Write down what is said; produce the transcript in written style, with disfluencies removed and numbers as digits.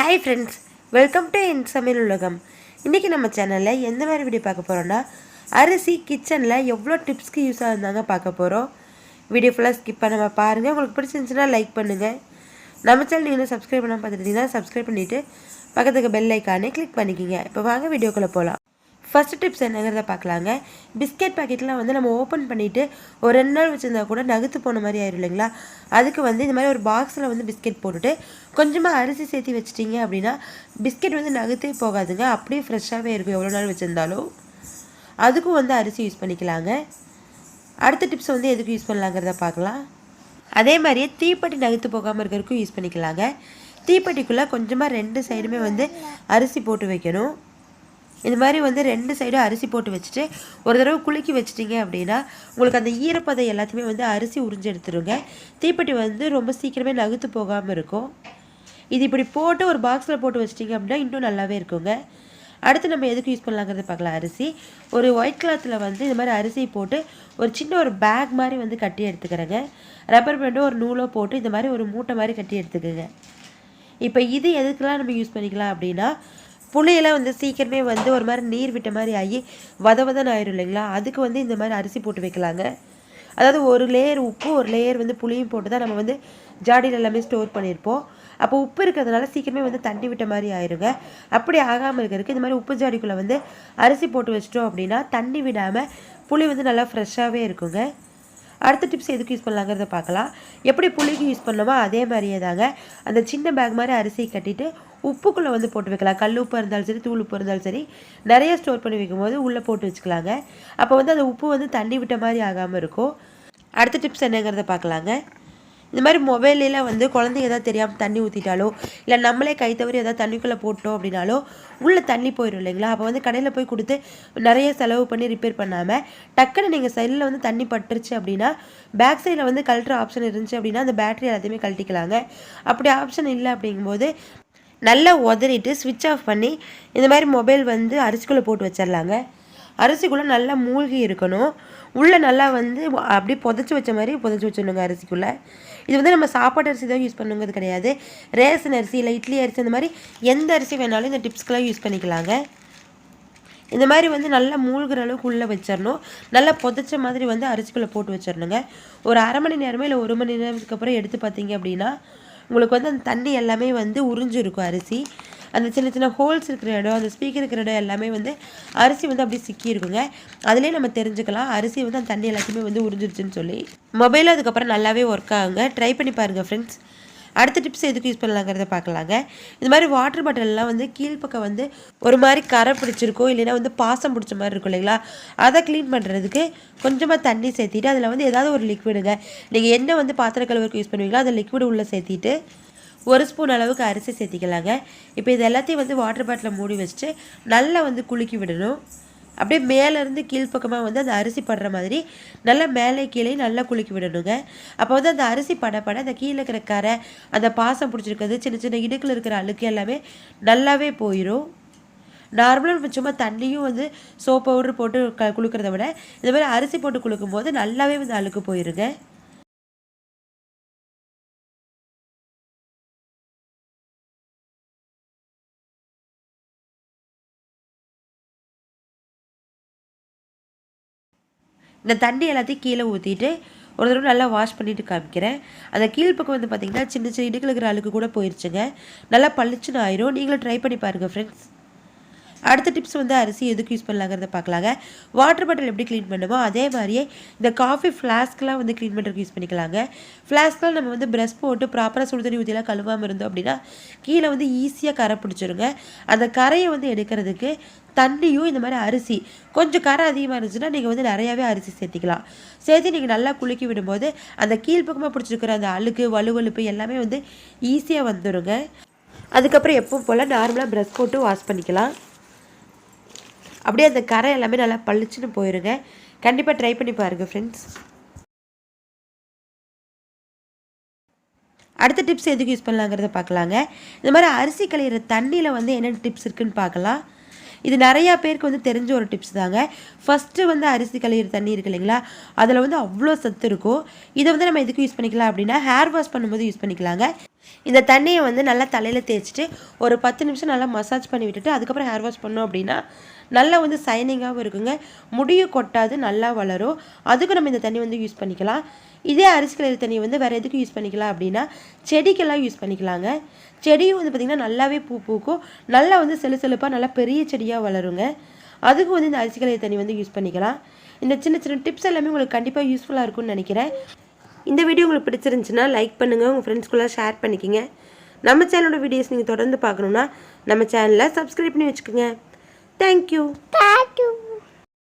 Hi friends, welcome to என் சமையல் உலகம். இன்றைக்கி நம்ம சேனலில் எந்த மாதிரி வீடியோ பார்க்க போகிறோன்னா, அரிசி கிச்சனில் எவ்வளோ டிப்ஸ்க்கு யூஸ் ஆகுதாங்க பார்க்க போகிறோம். வீடியோ ஃபுல்லாக ஸ்கிப் பண்ணாமல் பாருங்கள். உங்களுக்கு பிடிச்சிருந்துச்சுன்னா லைக் பண்ணுங்கள். நம்ம சேனல் நீங்கள் சப்ஸ்கிரைப் பண்ணாமல் பார்த்துட்டிங்கன்னா சப்ஸ்கிரைப் பண்ணிவிட்டு பக்கத்துக்கு பெல் ஐக்கானே கிளிக் பண்ணிக்கிங்க. இப்போ வாங்க வீடியோக்குள்ளே போகலாம். ஃபஸ்ட்டு டிப்ஸ் என்னங்கிறத பார்க்கலாங்க. பிஸ்கெட் பாக்கெட்லாம் வந்து நம்ம ஓப்பன் பண்ணிவிட்டு ஒரு 2 நாள் வச்சுருந்தா கூட நகுத்து போன மாதிரி ஆயிடும் இல்லைங்களா. அதுக்கு வந்து இந்த மாதிரி ஒரு பாக்ஸில் வந்து பிஸ்கெட் போட்டுட்டு கொஞ்சமாக அரிசி சேர்த்து வச்சிட்டிங்க அப்படின்னா பிஸ்கெட் வந்து நகுத்தே போகாதுங்க. அப்படியே ஃப்ரெஷ்ஷாகவே இருக்கும் எவ்வளோ நாள் வச்சுருந்தாலும். அதுக்கும் வந்து அரிசி யூஸ் பண்ணிக்கலாங்க. அடுத்த டிப்ஸ் வந்து எதுக்கு யூஸ் பண்ணலாங்கிறத பார்க்கலாம். அதே மாதிரியே தீப்பெட்டி நகுத்து போகாமல் இருக்கிறதுக்கும் யூஸ் பண்ணிக்கலாங்க. தீப்பெட்டிக்குள்ளே கொஞ்சமாக 2 சைடுமே வந்து அரிசி போட்டு வைக்கணும். இந்த மாதிரி வந்து 2 சைடும் அரிசி போட்டு வச்சுட்டு ஒரு தடவை குலுக்கி வச்சிட்டிங்க அப்படின்னா உங்களுக்கு அந்த ஈரப்பதை எல்லாத்தையுமே வந்து அரிசி உறிஞ்சு எடுத்துருங்க. தீப்பெட்டி வந்து ரொம்ப சீக்கிரமே நகுத்து போகாமல் இருக்கும். இது இப்படி போட்டு ஒரு பாக்ஸில் போட்டு வச்சிட்டிங்க அப்படின்னா இன்னும் நல்லாவே இருக்குங்க. அடுத்து நம்ம எதுக்கு யூஸ் பண்ணலாங்கிறத பார்க்கலாம். அரிசி ஒரு ஒயிட் கிளாத்தில் வந்து இந்த மாதிரி அரிசி போட்டு ஒரு சின்ன ஒரு பேக் மாதிரி வந்து கட்டி எடுத்துக்கிறேங்க. ரப்பர் பேண்டோ ஒரு நூலோ போட்டு இந்த மாதிரி ஒரு மூட்டை மாதிரி கட்டி எடுத்துக்கோங்க. இப்போ இது எதுக்கெல்லாம் நம்ம யூஸ் பண்ணிக்கலாம் அப்படின்னா, புளியெல்லாம் வந்து சீக்கிரமே வந்து ஒரு மாதிரி நீர் விட்ட மாதிரி ஆகி வதவதன்னு ஆயிரும் இல்லைங்களா. அதுக்கு வந்து இந்த மாதிரி அரிசி போட்டு வைக்கலாங்க. அதாவது ஒரு லேயர் உப்பு ஒரு லேயர் வந்து புளியும் போட்டு தான் நம்ம வந்து ஜாடியில் எல்லாமே ஸ்டோர் பண்ணியிருப்போம். அப்போ உப்பு இருக்கிறதுனால சீக்கிரமே வந்து தண்ணி விட்ட மாதிரி ஆயிருங்க. அப்படி ஆகாமல் இருக்கிறதுக்கு இந்த மாதிரி உப்பு ஜாடிக்குள்ளே வந்து அரிசி போட்டு வச்சிட்டோம் அப்படின்னா தண்ணி விடாமல் புளி வந்து நல்லா ஃப்ரெஷ்ஷாகவே இருக்குங்க. அடுத்த டிப்ஸ் எதுக்கு யூஸ் பண்ணலாங்கிறத பார்க்கலாம். எப்படி புளிக்கு யூஸ் பண்ணோமோ அதே மாதிரியே தாங்க அந்த சின்ன பேக் மாதிரி அரிசி கட்டிட்டு உப்புக்குள்ளே வந்து போட்டு வைக்கலாம். கல் உப்பு இருந்தாலும் சரி தூள் உப்பு இருந்தாலும் சரி நிறைய ஸ்டோர் பண்ணி வைக்கும்போது உள்ளே போட்டு வச்சுக்கலாங்க. அப்போ வந்து அந்த உப்பு வந்து தண்ணி விட்ட மாதிரி ஆகாமல் இருக்கும். அடுத்த டிப்ஸ் என்னங்கிறத பார்க்கலாங்க. இந்த மாதிரி மொபைல்லாம் வந்து குழந்தைங்க ஏதாவது தெரியாமல் தண்ணி ஊற்றிட்டாலோ இல்லை நம்மளே கை தவறி ஏதாவது தண்ணிக்குள்ளே போட்டோம் அப்படின்னாலோ உள்ளே தண்ணி போயிடும் இல்லைங்களா. அப்போ வந்து கடையில் போய் கொடுத்து நிறைய செலவு பண்ணி ரிப்பேர் பண்ணாமல் டக்குன்னு நீங்கள் சைடில் வந்து தண்ணி பட்டுருச்சு அப்படின்னா பேக் சைடில் வந்து கழட்டுற ஆப்ஷன் இருந்துச்சு அப்படின்னா அந்த பேட்டரி எல்லாத்தையுமே கழட்டிக்கலாங்க. அப்படி ஆப்ஷன் இல்லை அப்படிங்கும்போது நல்லா உதறிட்டு ஸ்விட்ச் ஆஃப் பண்ணி இந்த மாதிரி மொபைல் வந்து அரிசிக்குள்ளே போட்டு வச்சிடலாங்க. அரிசிக்குள்ளே நல்லா மூழ்கி இருக்கணும். உள்ளே நல்லா வந்து அப்படியே புதைச்சி வச்ச மாதிரி புதைச்சி வச்சிடணுங்க அரிசிக்குள்ளே. இது வந்து நம்ம சாப்பாட்டு அரிசி தான் யூஸ் பண்ணுங்கிறது கிடையாது. ரேஷன் அரிசி இல்லை இட்லி அரிசி இந்த மாதிரி எந்த அரிசி வேணாலும் இந்த டிப்ஸ்க்கெலாம் யூஸ் பண்ணிக்கலாங்க. இந்த மாதிரி வந்து நல்லா மூழ்கிற அளவுக்கு உள்ளே வச்சிடணும். நல்லா புதைச்ச மாதிரி வந்து அரிசிக்குள்ளே போட்டு வச்சிடணுங்க. ஒரு அரை மணி நேரமே இல்லை 1 மணி நேரத்துக்கு அப்புறம் எடுத்து பார்த்தீங்க அப்படின்னா உங்களுக்கு வந்து அந்த தண்ணி எல்லாமே வந்து உறிஞ்சிருக்கும் அரிசி. அந்த சின்ன சின்ன ஹோல்ஸ் இருக்கிற இடம் அந்த ஸ்பீக்கர் இருக்கிற இடம் எல்லாமே வந்து அரிசி வந்து அப்படியே சிக்கி இருக்குங்க. அதுலேயே நம்ம தெரிஞ்சுக்கலாம் அரிசி வந்து அந்த தண்ணி எல்லாத்தையுமே வந்து உறிஞ்சிருச்சுன்னு சொல்லி. மொபைலும் அதுக்கப்புறம் நல்லாவே ஒர்க் ஆகுங்க. ட்ரை பண்ணி பாருங்கள் ஃப்ரெண்ட்ஸ். அடுத்த டிப்ஸ் எதுக்கு யூஸ் பண்ணலாங்கிறத பார்க்கலாங்க. இந்த மாதிரி வாட்டர் பாட்டிலெலாம் வந்து கீழ்ப்பக்கம் வந்து ஒரு மாதிரி கரை பிடிச்சிருக்கோ இல்லைன்னா வந்து பாசம் பிடிச்ச மாதிரி இருக்கும் இல்லைங்களா. அதை க்ளீன் பண்ணுறதுக்கு கொஞ்சமாக தண்ணி சேர்த்திட்டு அதில் வந்து ஏதாவது ஒரு லிக்விடுங்க. நீங்கள் என்ன வந்து பாத்திர கழுவுக்கு யூஸ் பண்ணுவீங்களோ அதை லிக்விடு உள்ளே சேர்த்திட்டு 1 ஸ்பூன் அளவுக்கு அரிசி சேர்த்திக்கலாங்க. இப்போ இது எல்லாத்தையும் வந்து வாட்டர் பாட்டிலில் மூடி வச்சுட்டு நல்லா வந்து குலுக்கி விடணும். அப்படியே மேலேருந்து கீழ்ப்பக்கமாக வந்து அந்த அரிசி படுற மாதிரி நல்லா மேலே கீழே நல்லா குலுக்கி விடணுங்க. அப்போ வந்து அந்த அரிசி பட அந்த கீழே இருக்கிற கரை அந்த பாசம் பிடிச்சிருக்கிறது சின்ன சின்ன இடுக்கில் இருக்கிற அழுக்கு எல்லாமே நல்லாவே போயிடும். நார்மலாக நம்ம சும்மா தண்ணியும் வந்து சோப் பவுடர் போட்டு குளுக்கிறத விட இந்த மாதிரி அரிசி போட்டு குளுக்கும் போது நல்லாவே வந்து அழுக்கு போயிருங்க. இந்த தண்ணி எல்லாத்தையும் கீழே ஊற்றிட்டு ஒரு தடவை நல்லா வாஷ் பண்ணிவிட்டு காமிக்கிறேன். அந்த கீழ்ப்பக்கம் வந்து பார்த்திங்கன்னா சின்ன சின்ன இடுக்கில் இருக்கிற அழுக்கு கூட போயிடுச்சுங்க. நல்லா பளிச்சுன்னு ஆயிரும். நீங்களும் ட்ரை பண்ணி பாருங்கள் ஃப்ரெண்ட்ஸ். அடுத்த டிப்ஸ் வந்து அரிசி எதுக்கு யூஸ் பண்ணலாங்கிறத பார்க்கலாங்க. வாட்டர் பாட்டில் எப்படி க்ளீன் பண்ணுமோ அதே மாதிரியே இந்த காஃபி ஃப்ளாஸ்க்லாம் வந்து க்ளீன் பண்ணுறதுக்கு யூஸ் பண்ணிக்கலாங்க. ஃப்ளாஸ்க்லாம் நம்ம வந்து ப்ரஷ் போட்டு ப்ராப்பராக சுடு தண்ணி ஊற்றிலாம் கழுவாமல் இருந்தோம் அப்படின்னா கீழே வந்து ஈஸியாக கரை பிடிச்சிருங்க. அந்த கரையை வந்து எடுக்கிறதுக்கு தண்ணியும் இந்த மாதிரி அரிசி கொஞ்சம் கரை அதிகமாக இருந்துச்சுன்னா நீங்கள் வந்து நிறையாவே அரிசி சேர்த்திக்கலாம். சேர்த்து நீங்கள் நல்லா குலுக்கி விடும்போது அந்த கீழ்ப்பக்கமாக பிடிச்சிருக்கிற அந்த அழுக்கு வலுவலுப்பு எல்லாமே வந்து ஈஸியாக வந்துடுங்க. அதுக்கப்புறம் எப்பவும் போல் நார்மலாக ப்ரஷ் போட்டு வாஷ் பண்ணிக்கலாம். அப்படியே அந்த கரை எல்லாமே நல்லா பளிச்சுன்னு போயிருங்க. கண்டிப்பாக ட்ரை பண்ணி பாருங்கள் ஃப்ரெண்ட்ஸ். அடுத்த டிப்ஸ் எதுக்கு யூஸ் பண்ணலாங்கிறத பார்க்கலாங்க. இந்த மாதிரி அரிசி களையிற தண்ணியில் வந்து என்னென்ன டிப்ஸ் இருக்குதுன்னு பார்க்கலாம். இது நிறையா பேருக்கு வந்து தெரிஞ்ச ஒரு டிப்ஸ் தாங்க. ஃபஸ்ட்டு வந்து அரிசி களையிற தண்ணி இருக்குது இல்லைங்களா, அதில் வந்து அவ்வளோ சத்து இருக்கும். இதை வந்து நம்ம எதுக்கு யூஸ் பண்ணிக்கலாம் அப்படின்னா ஹேர் வாஷ் பண்ணும்போது யூஸ் பண்ணிக்கலாங்க. இந்த தண்ணியை வந்து நல்லா தலையில் தேய்ச்சிட்டு ஒரு 10 நிமிஷம் நல்லா மசாஜ் பண்ணி விட்டுட்டு அதுக்கப்புறம் ஹேர் வாஷ் பண்ணோம் அப்படின்னா நல்லா வந்து சைனிங்காகவும் இருக்குங்க, முடியும் கொட்டாது, நல்லா வளரும். அதுக்கு நம்ம இந்த தண்ணி வந்து யூஸ் பண்ணிக்கலாம். இதே அரிசி கழுவுற தண்ணி வந்து வேறு எதுக்கு யூஸ் பண்ணிக்கலாம் அப்படின்னா செடிக்கெல்லாம் யூஸ் பண்ணிக்கலாங்க. செடியும் வந்து பார்த்திங்கன்னா நல்லாவே பூ பூக்கும், நல்லா வந்து செழுப்பாக நல்லா பெரிய செடியாக வளருங்க. அதுக்கு வந்து இந்த அரிசி கழுவுற தண்ணி வந்து யூஸ் பண்ணிக்கலாம். இந்த சின்ன சின்ன டிப்ஸ் எல்லாமே உங்களுக்கு கண்டிப்பாக யூஸ்ஃபுல்லாக இருக்கும்னு நினைக்கிறேன். இந்த வீடியோ உங்களுக்கு பிடிச்சிருந்துச்சுன்னா லைக் பண்ணுங்கள், உங்கள் ஃப்ரெண்ட்ஸ்குள்ளே ஷேர் பண்ணிக்கோங்க. நம்ம சேனலோட வீடியோஸ் நீங்கள் தொடர்ந்து பார்க்கணுன்னா நம்ம சேனலை சப்ஸ்கிரைப் பண்ணி வச்சுக்கோங்க. தேங்க்யூ.